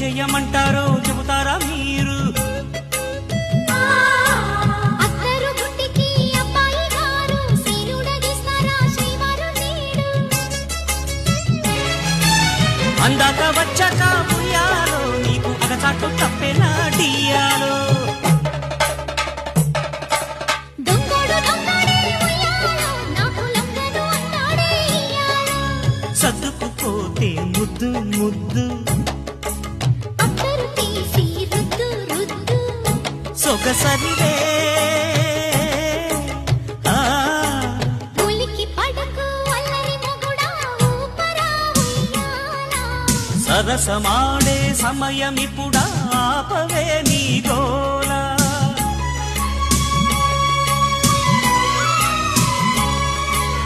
చెయ్యమంటారో చెబుతారా మీరు? అందాక వచ్చాక ఉయ్యాలో నీకు అగచాటు తప్పేనా డియాలో? సర్దుకుపోతే ముద్దు ముద్దు సొగసరివే సరసమాడే సమయమిప్పుడా ఆపవే నీ గోల.